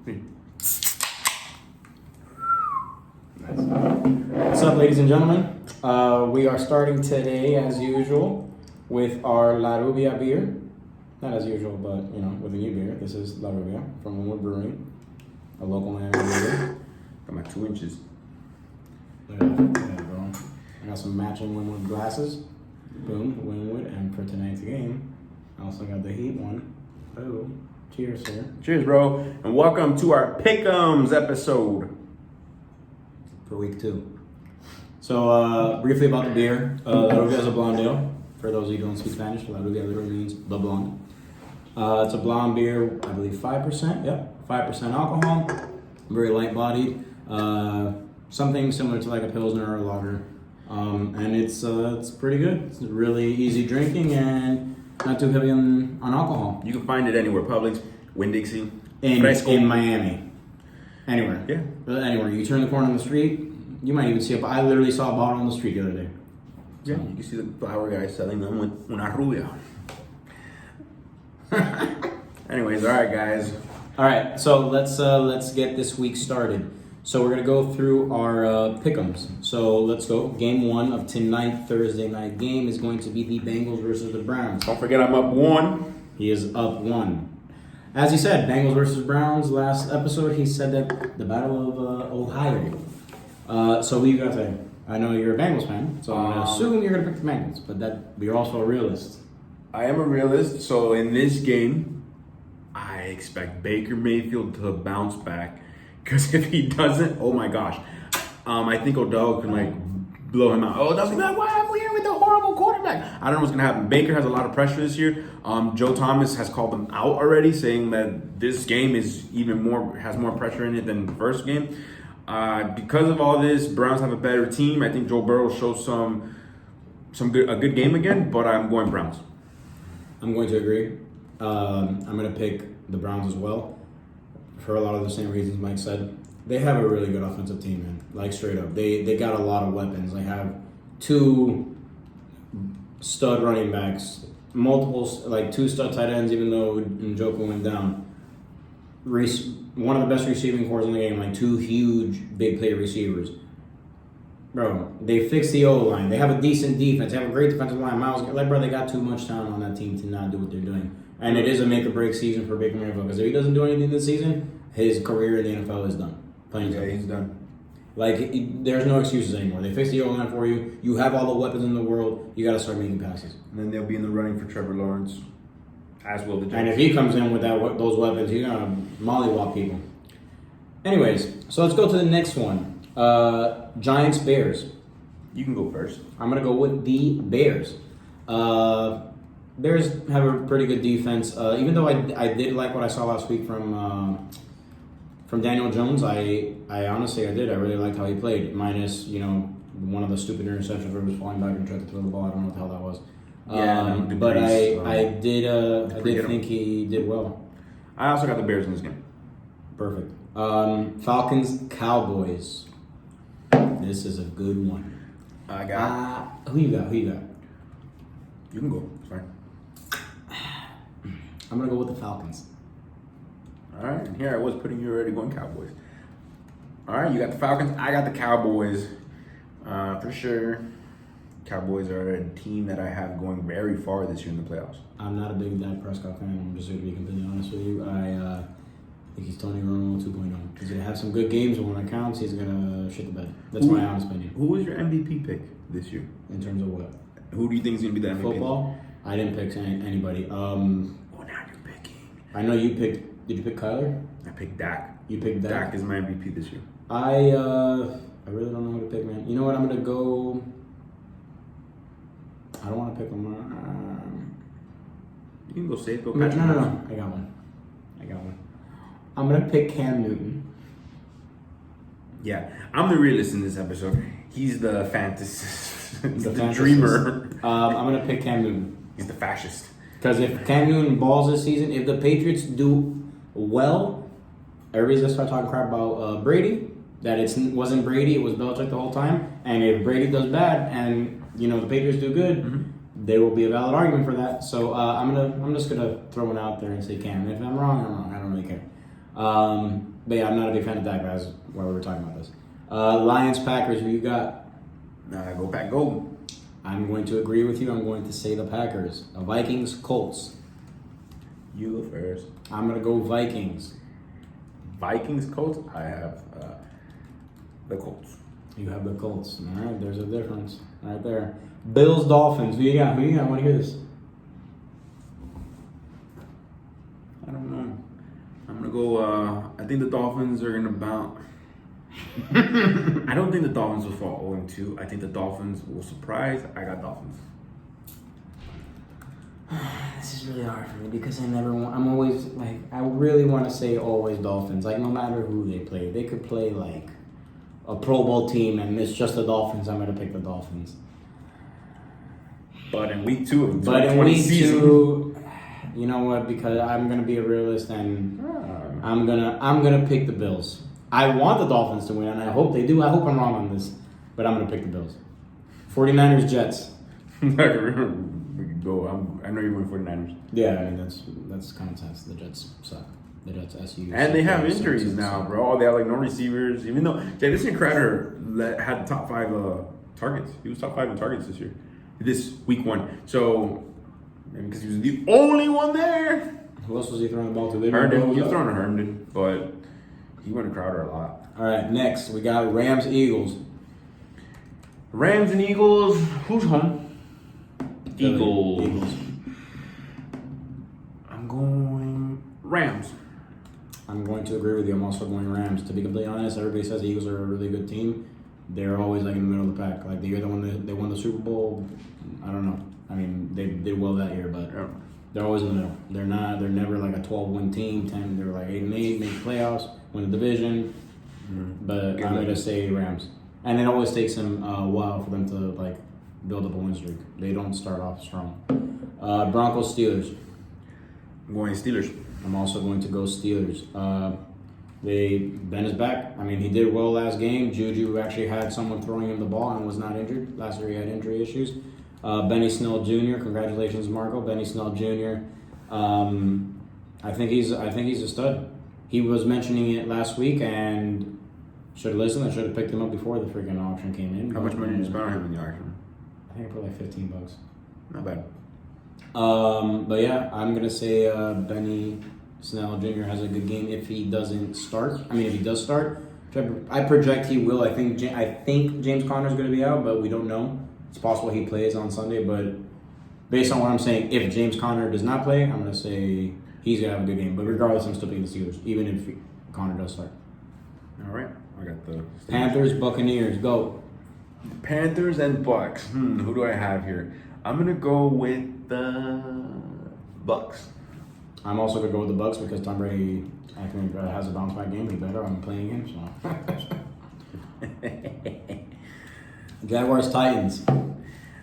What's up, ladies and gentlemen? We are starting today, as usual, with our La Rubia beer. Not as usual, but, with a new beer. This is La Rubia from Winwood Brewing, a local Miami brewery. Got my 2 inches. Look at that, bro. I got some matching Winwood glasses. Boom, Winwood. And for tonight's game, I also got the Heat one. Oh, cheers, sir. Cheers, bro. And welcome to our Pick'ems episode. For week 2. So, briefly about the beer. La Rubia is a blonde ale. For those of you who don't speak Spanish, La Rubia literally means the blonde. It's a blonde beer, I believe 5%. Yep, 5% alcohol. Very light-bodied. Something similar to like a Pilsner or a lager. And it's pretty good. It's really easy drinking and not too heavy on alcohol. You can find it anywhere. Publix, Winn-Dixie, In Miami. Anywhere. Yeah. Anywhere. You turn the corner on the street, you might even see it. I literally saw a bottle on the street the other day. Yeah, you can see the flower guy selling them with una rubia. Anyways, all right, guys. All right, so let's get this week started. So we're gonna go through our pick'ems. So let's go. Game 1 of tonight, Thursday night game, is going to be the Bengals versus the Browns. Don't forget I'm up 1. He is up 1. As he said, Bengals versus Browns. Last episode, he said that the Battle of Ohio. So who you got there? I know you're a Bengals fan, so I'm gonna assume you're gonna pick the Bengals, but that you're also a realist. I am a realist, so in this game, I expect Baker Mayfield to bounce back. Because if he doesn't, oh my gosh, I think Odell can blow him out. Odell's gonna be like, why am we here with a horrible quarterback? I don't know what's gonna happen. Baker has a lot of pressure this year. Joe Thomas has called them out already, saying that this game is has more pressure in it than the first game. Because of all this, Browns have a better team. I think Joe Burrow shows a good game again, but I'm going Browns. I'm going to agree. I'm going to pick the Browns as well. For a lot of the same reasons Mike said. They have a really good offensive team, man. Like, straight up. They got a lot of weapons. They have 2 stud running backs, 2 stud tight ends, even though Njoku went down. One of the best receiving cores in the game, 2 huge big play receivers. Bro, they fixed the O-line. They have a decent defense. They have a great defensive line. They got too much talent on that team to not do what they're doing. And it is a make-or-break season for Baker Mayfield, because if he doesn't do anything this season, his career in the NFL is done. He's done. There's no excuses anymore. They fixed the O-line for you. You have all the weapons in the world. You got to start making passes. And then they'll be in the running for Trevor Lawrence, as will the Jets. And if he comes in with those weapons, he's going to mollywop people. Anyways, so let's go to the next one. Giants-Bears. You can go first. I'm going to go with the Bears. Bears have a pretty good defense. Even though I did like what I saw last week from Daniel Jones, I honestly did. I really liked how he played. Minus, one of the stupid interceptions where he was falling back and tried to throw the ball. I don't know what the hell that was. But I did think he did well. I also got the Bears in this game. Perfect. Falcons, Cowboys. This is a good one. I got. Who you got? You can go. Sorry. I'm going to go with the Falcons. All right. And here I was putting you already going Cowboys. All right. You got the Falcons. I got the Cowboys. For sure. Cowboys are a team that I have going very far this year in the playoffs. I'm not a big Dak Prescott fan. I'm just going to be completely honest with you. I think he's Tony Romo 2.0. He's going to have some good games, but when it counts, he's going to shit the bed. That's my honest opinion. Who was your MVP pick this year? In terms of what? Who do you think is going to be the MVP? Football? I didn't pick anybody. Now you're picking. I know you picked. Did you pick Kyler? I picked Dak. You picked Dak? Dak is my MVP this year. I really don't know who to pick, man. You know what? I'm going to go... I don't want to pick him. You can go safe. Go No. Patrick. I got one. I'm going to pick Cam Newton. Yeah. I'm the realist in this episode. He's the fantasist. He's the dreamer. I'm going to pick Cam Newton. He's the fascist. Because if Cam Newton balls this season, if the Patriots do well, everybody's going to start talking crap about Brady. That it wasn't Brady, it was Belichick the whole time. And if Brady does bad and, the Patriots do good, there will be a valid argument for that. So I'm just gonna throw it out there and say Cam. If I'm wrong, I'm wrong. I don't really care. But yeah, I'm not a big fan of Dak, guys, while we were talking about this. Lions, Packers, who you got? Go Pack, go. I'm going to agree with you. I'm going to say the Packers. Vikings, Colts. You go first. I'm going to go Vikings. Vikings, Colts. I have the Colts. You have the Colts. All right, there's a difference right there. Bills, Dolphins. Who you got? Who you got? I want to hear this. I don't know. I'm gonna go. I think the Dolphins are gonna bounce. I don't think the Dolphins will fall 0-2. I think the Dolphins will surprise. I got Dolphins. This is really hard for me because I'm always like, I really want to say always Dolphins. Like, no matter who they play, they could play like a Pro Bowl team and it's just the Dolphins. I'm gonna pick the Dolphins. But in week 2 of the But in 2020 week season, 2, you know what? Because I'm gonna be a realist and I'm gonna pick the Bills. I want the Dolphins to win and I hope they do. I hope I'm wrong on this, but I'm gonna pick the Bills. 49ers, Jets. we can go. I know you went 49ers. Yeah, I mean that's common sense. The Jets suck. The Jets SU. And they have injuries now, bro. They have like no receivers. Even though Jamison Crowder had the top 5 targets. He was top 5 in targets this year. This week 1. So, because he was the only one there. Who else was he throwing the ball to? Herndon. He was throwing to Herndon, but he went to Crowder a lot. All right, next we got Rams, Eagles. Rams and Eagles. Who's home? Eagles. I'm going Rams. I'm going to agree with you. I'm also going Rams. To be completely honest, everybody says the Eagles are a really good team. They're always like in the middle of the pack. Like the year they won the Super Bowl, I don't know. I mean, they did well that year, but they're always in the middle. They're never like a 12-win team. 10. They're like 8-8, make the playoffs, win the division. But I'm gonna say Rams. And it always takes them a while for them to like build up a win streak. They don't start off strong. Broncos, Steelers. I'm going Steelers. I'm also going to go Steelers. Ben is back. I mean, he did well last game. Juju actually had someone throwing him the ball and was not injured. Last year he had injury issues. Benny Snell Jr. Congratulations, Marco. Benny Snell Jr. I think he's a stud. He was mentioning it last week and should have listened. I should have picked him up before the freaking auction came in. How much money did you spend on him in the auction? I think I put like $15. Not bad. But yeah, I'm gonna say Benny Snell Jr. has a good game if he doesn't start. I mean, if he does start, I project he will. I think James Conner's going to be out, but we don't know. It's possible he plays on Sunday, but based on what I'm saying, if James Conner does not play, I'm going to say he's going to have a good game. But regardless, I'm still picking the Steelers, even if Conner does start. All right, I got the Steelers. Panthers, Buccaneers, go. Panthers and Bucks. Who do I have here? I'm going to go with the Bucks. I'm also going to go with the Bucks because Tom Brady, I think, has a bounce back game. He better. I'm playing him, so. Jaguars, Titans.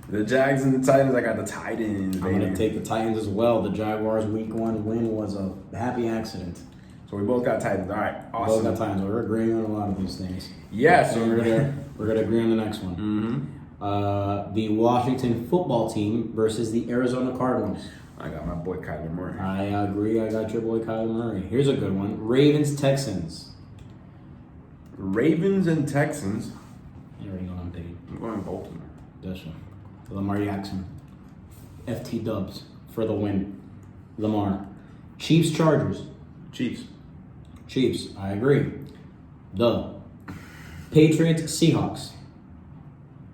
The Jags and the Titans. I got the Titans. I'm going to take the Titans as well. The Jaguars' week 1 win was a happy accident. So we both got Titans. All right, awesome. We both got Titans. We're agreeing on a lot of these things. Yeah, so we're gonna agree on the next one. Mm-hmm. The Washington football team versus the Arizona Cardinals. I got my boy Kyler Murray. I agree. I got your boy Kyler Murray. Here's a good one. Ravens, Texans. Ravens and Texans. You already know what I'm thinking. I'm going Baltimore. That's right. Lamar Jackson. FT Dubs for the win. Lamar. Chiefs, Chargers. Chiefs. I agree. Patriots, Seahawks.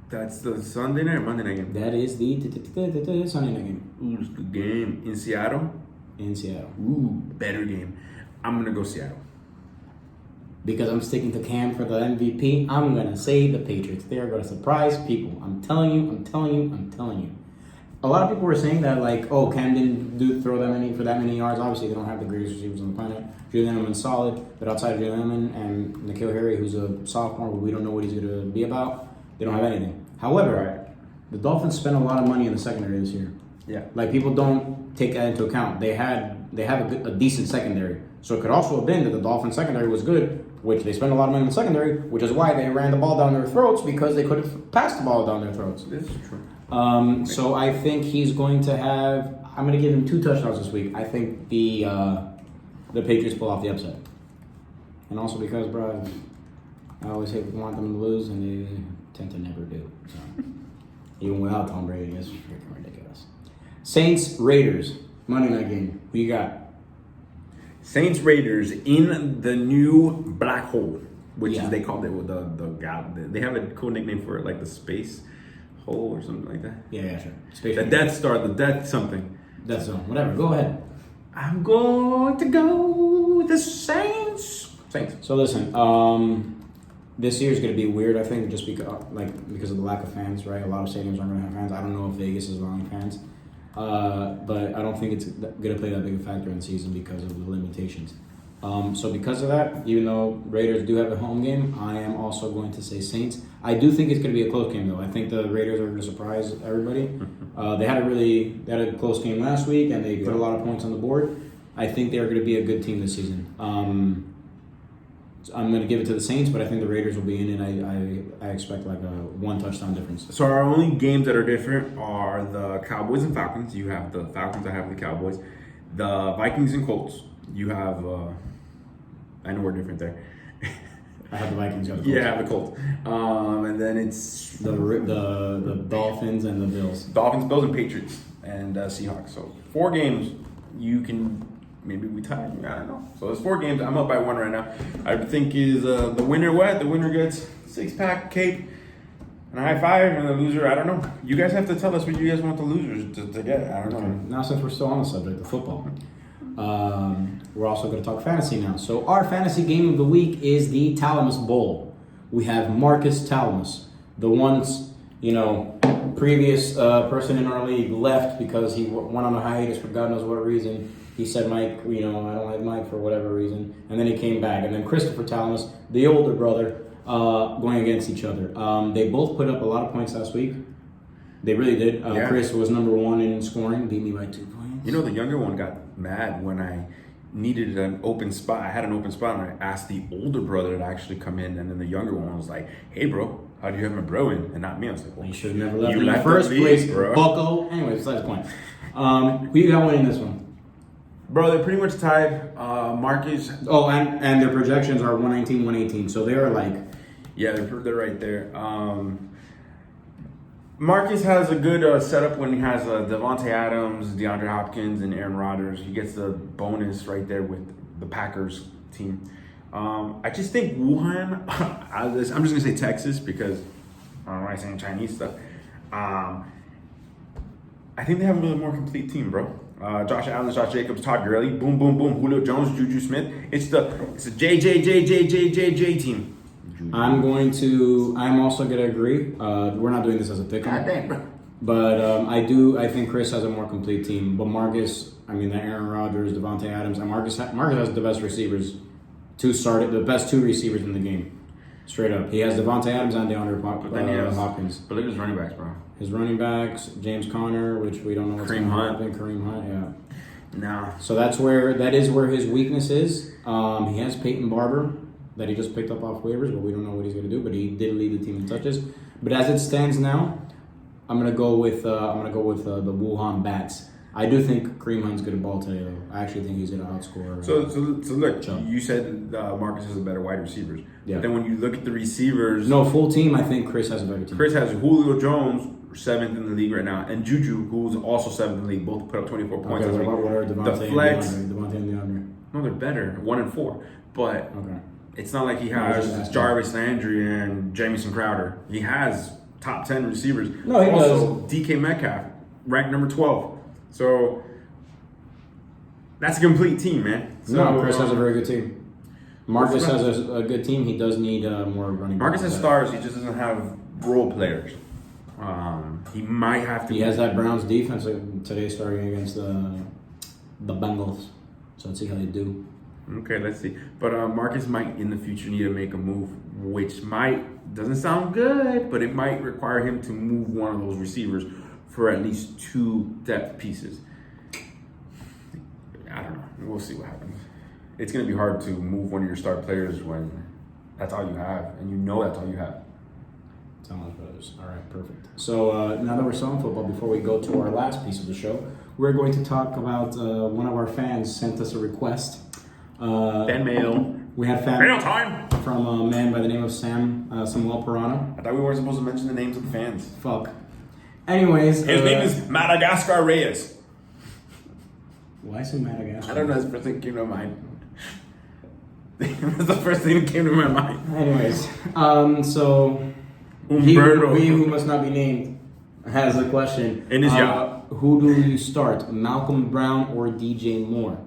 That's the Sunday night or Monday night game? That is the Sunday night game. Ooh, it's a good game. In Seattle? In Seattle. Ooh, better game. I'm going to go Seattle. Because I'm sticking to Cam for the MVP, I'm going to say the Patriots. They are going to surprise people. I'm telling you. A lot of people were saying that, like, oh, Cam didn't throw that many yards. Obviously, they don't have the greatest receivers on the planet. Julian Edelman's solid, but outside of Julian Edelman and N'Keal Harry, who's a sophomore, we don't know what he's going to be about. They don't have anything. However, the Dolphins spent a lot of money in the secondary this year. Yeah. Like, people don't take that into account. They have a decent secondary. So it could also have been that the Dolphins secondary was good, which they spent a lot of money in the secondary, which is why they ran the ball down their throats, because they could have passed the ball down their throats. This is true. So I think he's going to have. I'm going to give him 2 touchdowns this week. I think the Patriots pull off the upset. And also because, bro, I always want them to lose, and they tend to never do. So even without Tom Brady, it's freaking ridiculous. Saints Raiders Monday night game. Who you got? Saints Raiders in the new black hole, which Yeah. is they call it they have a cool nickname for it, like the space hole or something like that. Yeah, sure. Space The Death Star, the Death something. Death Zone. Whatever. Go ahead. I'm going to go with the Saints. Saints. So listen, this year is going to be weird. I think just because of the lack of fans, right? A lot of stadiums aren't going to have fans. I don't know if Vegas is allowing fans, but I don't think it's going to play that big a factor in the season because of the limitations. So because of that, even though Raiders do have a home game, I am also going to say Saints. I do think it's going to be a close game, though. I think the Raiders are going to surprise everybody. They had a close game last week, and they put a lot of points on the board. I think they're going to be a good team this season. So I'm going to give it to the Saints, but I think the Raiders will be in, and I expect like a one touchdown difference. So our only games that are different are the Cowboys and Falcons. You have the Falcons, I have the Cowboys. The Vikings and Colts. You have, I know we're different there. I have the Vikings. Got the Colts. Yeah, I have the Colts. And then it's the Dolphins and the Bills. Dolphins, Bills, and Patriots, and Seahawks. So 4 games you can. Maybe we tie. I don't know. So there's 4 games. I'm up by 1 right now. I think is the winner what? The winner gets 6-pack cape and a high five, and the loser, I don't know. You guys have to tell us what you guys want the losers to get. I don't know. Now, since we're still on the subject of football, we're also going to talk fantasy now. So our fantasy game of the week is the Talamus Bowl. We have Marcus Talamus, the once, previous person in our league left because he went on a hiatus for God knows what reason. He said, Mike, I don't like Mike for whatever reason. And then he came back. And then Christopher Talamus, the older brother, going against each other. They both put up a lot of points last week. They really did. Yeah. Chris was number 1 in scoring, beat me by 2 points. The younger one got mad when I needed an open spot. I had an open spot, and I asked the older brother to actually come in. And then the younger one was like, hey, bro, how do you have my bro in? And not me. I was like, well, You should have never left you in the left first the league, place, bro. bucko. Anyways, besides the point. Who you got winning this one? Bro, they're pretty much tied. Marcus. Oh, and their projections are 119, 118. So they're like... Yeah, they're right there. Marcus has a good setup when he has Devontae Adams, DeAndre Hopkins, and Aaron Rodgers. He gets the bonus right there with the Packers team. I just think Wuhan, I'm just going to say Texas because I don't know why I'm saying Chinese stuff. I think they have a little more complete team, bro. Josh Allen, Josh Jacobs, Todd Gurley, boom, boom, boom, Julio Jones, Juju Smith. It's a JJ team. I'm also going to agree. We're not doing this as a pick. God damn, bro. But I think Chris has a more complete team. But Marcus, the Aaron Rodgers, Devontae Adams, and Marcus has the best receivers. The best 2 receivers in the game. Straight up. He has Devontae Adams and DeAndre Hopkins. But look at his running backs, bro. His running backs, James Conner, which we don't know what's going to happen. Kareem Hunt, yeah. No. So that is where his weakness is. He has Peyton Barber that he just picked up off waivers, but we don't know what he's going to do. But he did lead the team in touches. But as it stands now, I'm gonna go with the Wuhan Bats. I do think Kareem Hunt's good at ball today, though. I actually think he's going to outscore. So look, Chubb. You said Marcus has a better wide receivers. Yeah. But then when you look at the receivers, No, full team. I think Chris has a better team. Chris has Julio Jones, 7th in the league right now, and Juju, who's also 7th in the league. Both put up 24 points. Okay, what are Devontae The flex. and DeAndre? No, they're better. 1 and 4, but Okay. it's not like he I was has just asking. Jarvis Landry and Jamison Crowder. He has top 10 receivers. No, he also, DK Metcalf, ranked number 12. So that's a complete team, man. So, No, Chris has a very good team. Marcus has a good team. He does need more running. Marcus has stars. He just doesn't have role players. He might have to. He has that Browns defense today starting against the Bengals. So let's see how they do. Okay, let's see. But Marcus might in the future need to make a move, which doesn't sound good, but it might require him to move one of those receivers for at least 2 depth pieces. I don't know. We'll see what happens. It's going to be hard to move one of your star players when that's all you have, and you know that's all you have. Talent Brothers. All right, perfect. So now that we're selling football, before we go to our last piece of the show, we're going to talk about one of our fans sent us a request. Fan mail. We had Real fan time. from a man by the name of Samuel Pirano. I thought we weren't supposed to mention the names of the fans. Fuck. Anyways. His name is Madagascar Reyes. Why so Madagascar? I don't know, that's the first thing that came to my mind. That's the first thing that came to my mind. Anyways, so he who must not be named has a question. In his job. Who do you start, Malcolm Brown or DJ Moore?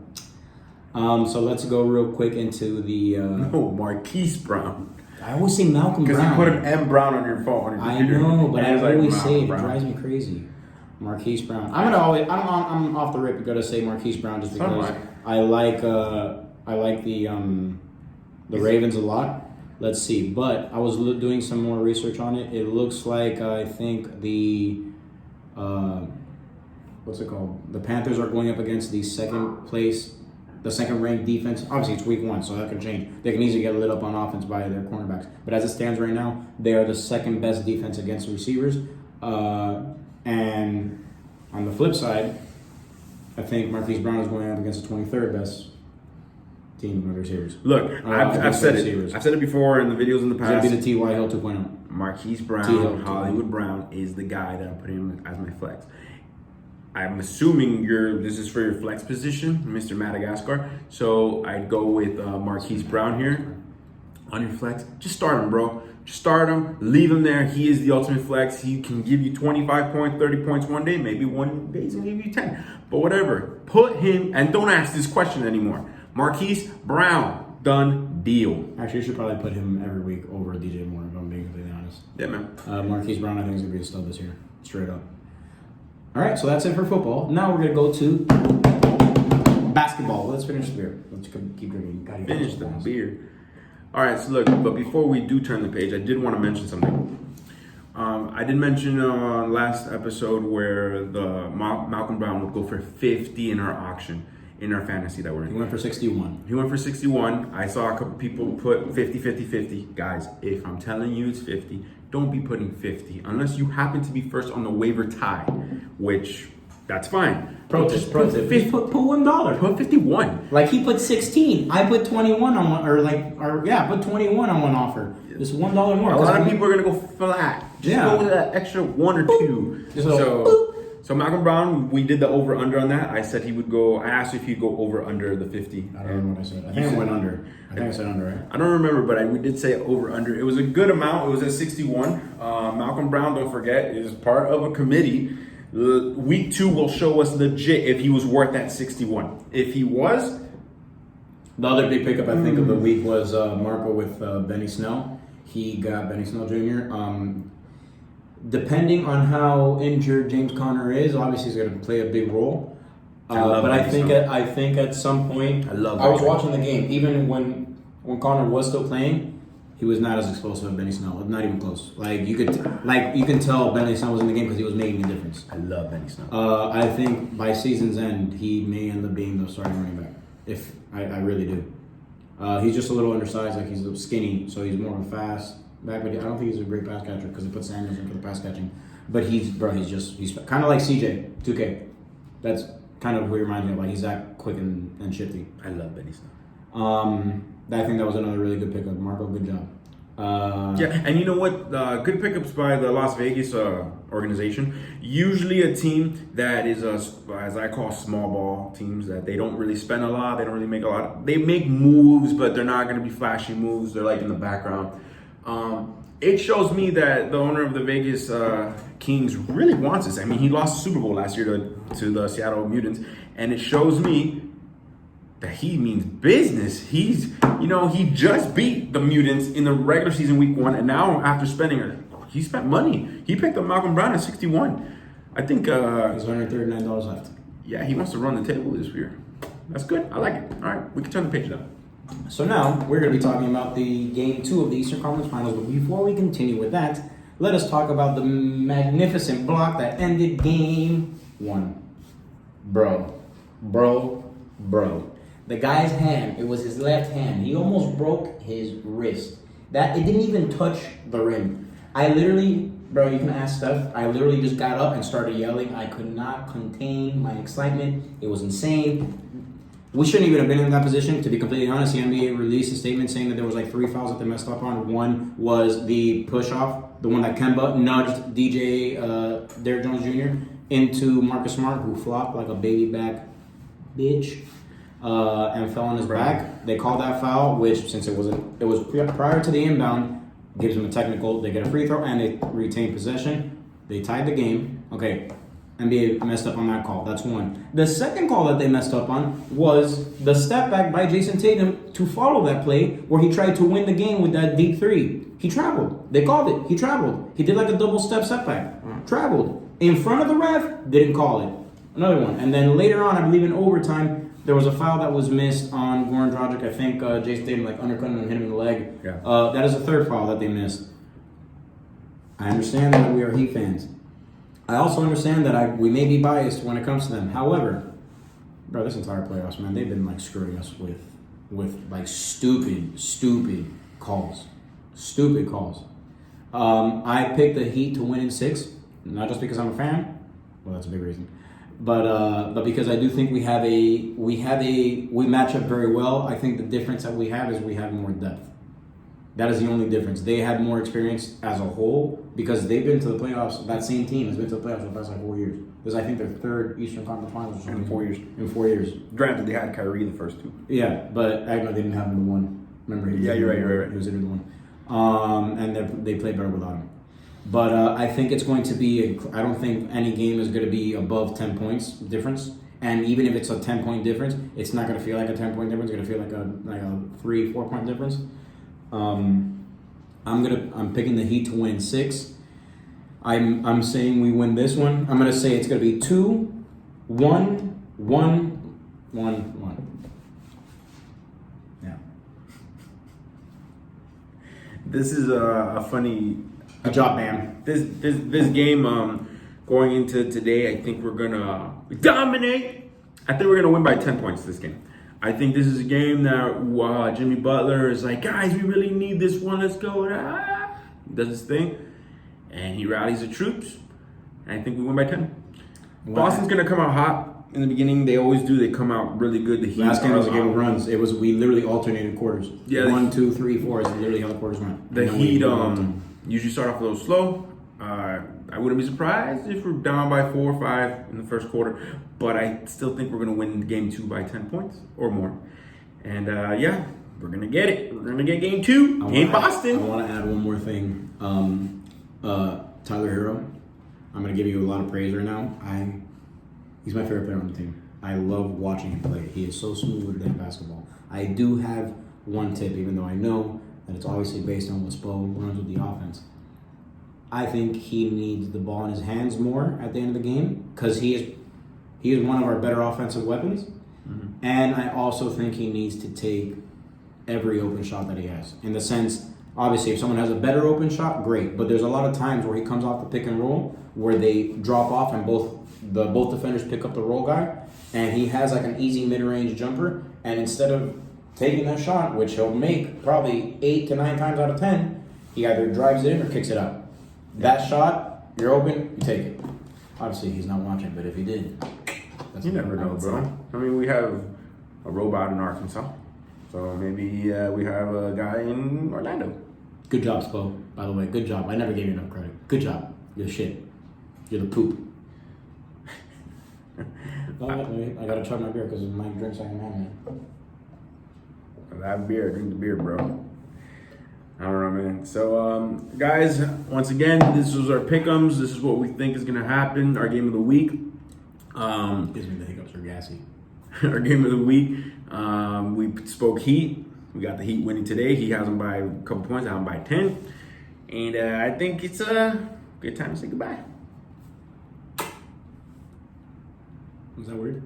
So let's go real quick into the. No, Marquise Brown. I always say Malcolm Brown. Because you put an M Brown on your phone. On your computer. I know, but I always say it Brown. drives me crazy. Marquise Brown. I'm off the rip. Gonna say Marquise Brown just because I like the Ravens a lot. Let's see, but I was doing some more research on it. It looks like I think the what's it called? The Panthers are going up against the second ranked defense. Obviously, it's week 1, so that can change. They can easily get lit up on offense by their cornerbacks. But as it stands right now, they are the second best defense against receivers. And on the flip side, I think Marquise Brown is going up against the 23rd best team of receivers. Look, I've said it. I've said it before in the videos in the past. It's going to be the T.Y. Hill 2.0. Marquise Brown, Hollywood Brown is the guy that I'm putting him as my flex. I'm assuming this is for your flex position, Mr. Madagascar. So I'd go with Marquise Brown here on your flex. Just start him, bro. Just start him. Leave him there. He is the ultimate flex. He can give you 25 points, 30 points one day. Maybe one day he's going to give you 10. But whatever. Put him, and don't ask this question anymore. Marquise Brown. Done deal. Actually, you should probably put him every week over DJ Moore, if I'm being completely honest. Yeah, man. Marquise Brown, I think, is going to be a stud this year. Straight up. All right, so that's it for football. Now we're going to go to basketball. Let's finish the beer. Let's keep drinking. Finish the beer. All right, so look, but before we do turn the page, I did want to mention something. I did mention last episode where the Malcolm Brown would go for 50 in our auction, in our fantasy that we're in. He went for 61. He went for 61. I saw a couple people put 50, 50, 50. Guys, if I'm telling you it's 50, don't be putting 50 unless you happen to be first on the waiver tie, which that's fine. Protest. Put $1. Put 51. Like he put 16. I put 21 on one, put 21 on one offer. Just $1 more. A lot of people are gonna go flat. Just go with that extra 1 or 2. So Malcolm Brown, we did the over under on that. I said he would go. I asked if he'd go over under the 50. I don't remember what I said. I think I went under. I think I said under, right? I don't remember, but we did say over under. It was a good amount. It was at 61. Malcolm Brown, don't forget, is part of a committee. Week 2 will show us legit if he was worth that 61. If he was, the other big pickup I think of the week was Marco with Benny Snell. He got Benny Snell Jr. Depending on how injured James Conner is, obviously he's going to play a big role. But I think at some point, I was watching the game. Even when Conner was still playing, he was not as explosive as Benny Snell. Not even close. You can tell Benny Snell was in the game because he was making a difference. I love Benny Snell. I think by season's end, he may end up being the starting running back. If I really do. He's just a little undersized. He's skinny, so he's more of a fast back. But I don't think he's a great pass catcher because he put Samuels in for the pass catching. But he's kind of like CJ 2K. That's kind of what he reminds me of. He's that quick and shifty. I love Benny Snell. I think that was another really good pickup. Marco, good job. And you know what? Good pickups by the Las Vegas organization. Usually a team that is, as I call small ball teams, that they don't really spend a lot. They don't really make a lot. They make moves, but they're not going to be flashy moves. They're in the background. It shows me that the owner of the Vegas Kings really wants this. I mean, he lost the Super Bowl last year to the Seattle Mutants, and it shows me that he means business. He just beat the Mutants in the regular season week 1, and now after he spent money. He picked up Malcolm Brown at 61. I think there's $139 left. Yeah, he wants to run the table this year. That's good. I like it. All right, we can turn the page down. So now we're going to be talking about the game 2 of the Eastern Conference Finals. But before we continue with that, let us talk about the magnificent block that ended game 1. Bro. The guy's hand, it was his left hand. He almost broke his wrist. It didn't even touch the rim. I literally, bro, you can ask Steph. I literally just got up and started yelling. I could not contain my excitement. It was insane. We shouldn't even have been in that position, to be completely honest. The NBA released a statement saying that there was like 3 fouls that they messed up on. One was the push-off, the one that Kemba nudged Derrick Jones Jr. into Marcus Smart, who flopped like a baby back bitch and fell on his back. They called that foul, which, since it was prior to the inbound, gives them a technical. They get a free throw and they retain possession. They tied the game. Okay. NBA messed up on that call. That's one. The second call that they messed up on was the step back by Jason Tatum to follow that play where he tried to win the game with that deep three. He traveled. They called it. He traveled. He did like a double step back. Traveled. In front of the ref, didn't call it. Another one. And then later on, I believe in overtime, there was a foul that was missed on Goran Dragic. I think Jason Tatum like undercut him and hit him in the leg. Yeah. That is the third foul that they missed. I understand that we are Heat fans. I also understand that we may be biased when it comes to them. However, bro, this entire playoffs, man, they've been like screwing us with like stupid calls. Stupid calls. I picked the Heat to win in 6, not just because I'm a fan. Well, that's a big reason. But because I do think we match up very well. I think the difference that we have is we have more depth. That is the only difference. They had more experience as a whole because they've been to the playoffs. That same team has been to the playoffs for the past like 4 years. This is, I think, their third Eastern Conference Finals or something. In 4 years. In 4 years. Granted, they had Kyrie the first 2. Yeah, but I know they didn't have him the one. Remember? You're right. He was in the one. And they played better without him. But I think it's going to be. I don't think any game is going to be above 10 points difference. And even if it's a 10-point difference, it's not going to feel like a 10-point difference. It's going to feel like a 3-4 point difference. I'm picking the Heat to win 6. I'm saying we win this one. I'm gonna say it's gonna be 2-1-1-1-1. Yeah. This is a funny. Good job, man. This game going into today, I think we're gonna dominate. I think we're gonna win by 10 points this game. I think this is a game that Jimmy Butler is like, guys, we really need this one. Let's go. He does his thing, and he rallies the troops. And I think we win by 10. Wow. Boston's gonna come out hot in the beginning. They always do. They come out really good. The Heat. Last game was a game of runs. We literally alternated quarters. Yeah, 1, 2, 3, 4 is literally how the quarters went. The Heat usually start off a little slow. I wouldn't be surprised if we're down by 4 or 5 in the first quarter, but I still think we're going to win game 2 by 10 points or more. And we're going to get it. We're going to get game 2 in Boston. I want to add one more thing. Tyler Hero, I'm going to give you a lot of praise right now. He's my favorite player on the team. I love watching him play. He is so smooth in basketball. I do have one tip, even though I know that it's obviously based on what Spo runs with the offense. I think he needs the ball in his hands more at the end of the game because he is one of our better offensive weapons. Mm-hmm. And I also think he needs to take every open shot that he has. In the sense, obviously, if someone has a better open shot, great. But there's a lot of times where he comes off the pick and roll where they drop off and both defenders pick up the roll guy, and he has like an easy mid-range jumper. And instead of taking that shot, which he'll make probably 8 to 9 times out of 10, he either drives it in or kicks it out. That shot, you're open, you take it. Obviously, he's not watching, but if he did, you never know, bro. I mean, we have a robot in Arkansas, so maybe we have a guy in Orlando. Good job, Spo, by the way. Good job. I never gave you enough credit. Good job. You're the shit. You're the poop. Wait. I gotta chug my beer because Mike drinks like a man. That beer, drink the beer, bro. I don't know, man. So, guys, once again, this was our pick'ems. This is what we think is going to happen. Our game of the week. Gives me the hiccups are gassy. Our game of the week. We spoke Heat. We got the Heat winning today. He has them by a couple points. I have them by 10. And I think it's a good time to say goodbye. Was that weird?